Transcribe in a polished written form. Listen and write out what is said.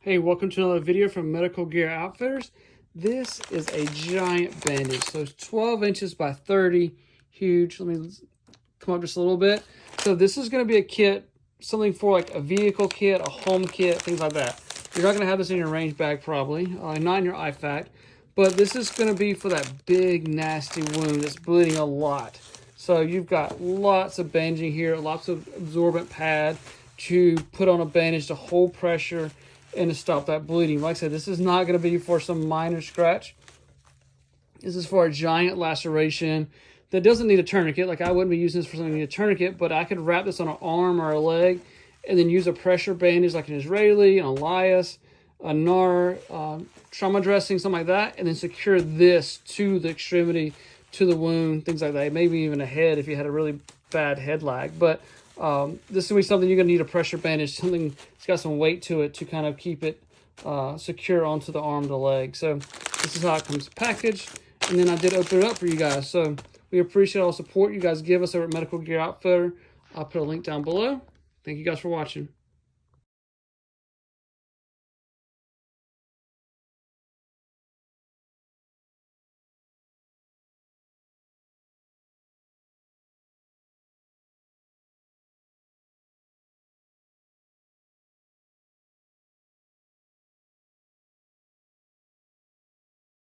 Hey, welcome to another video from Medical Gear Outfitters. This is a giant bandage, so it's 12 inches by 30, huge. Let me come up just a little bit. So this is going to be a kit, something for like a vehicle kit, a home kit, things like that. You're not going to have this in your range bag probably, not in your IFAC, but this is going to be for that big nasty wound that's bleeding a lot. So you've got lots of bandaging here, lots of absorbent pad to put on a bandage to hold pressure and to stop that bleeding. Like I said, this is not going to be for some minor scratch. This is for a giant laceration that doesn't need a tourniquet. Like I wouldn't be using this for something that needs a tourniquet, but I could wrap this on an arm or a leg and then use a pressure bandage like an Israeli, an Elias, a trauma dressing, something like that, and then secure this to the extremity, to the wound, things like that. Maybe even a head if you had a really bad head lag. But this is going to be something you're going to need a pressure bandage, something that's got some weight to it to kind of keep it secure onto the arm, the leg. So this is how it comes packaged. And then I did open it up for you guys. So we appreciate all the support you guys give us over at Medical Gear Outfitter. I'll put a link down below. Thank you guys for watching.